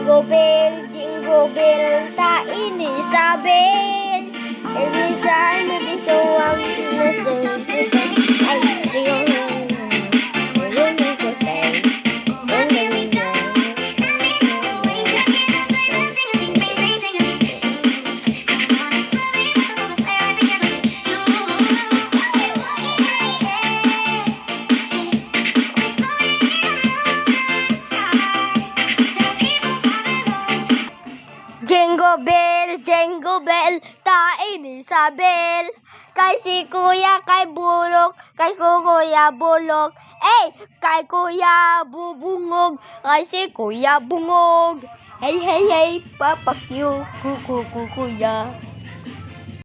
Jingle bell, tain ni Isabel. Every time that is so ay, jingle bell, tain ni Isabel. Kay si kuya kay burok, kay kuya bulok. Kay kuya bubungog, kay si kuya bungog. Hey, hey, hey, papakyo, kuya.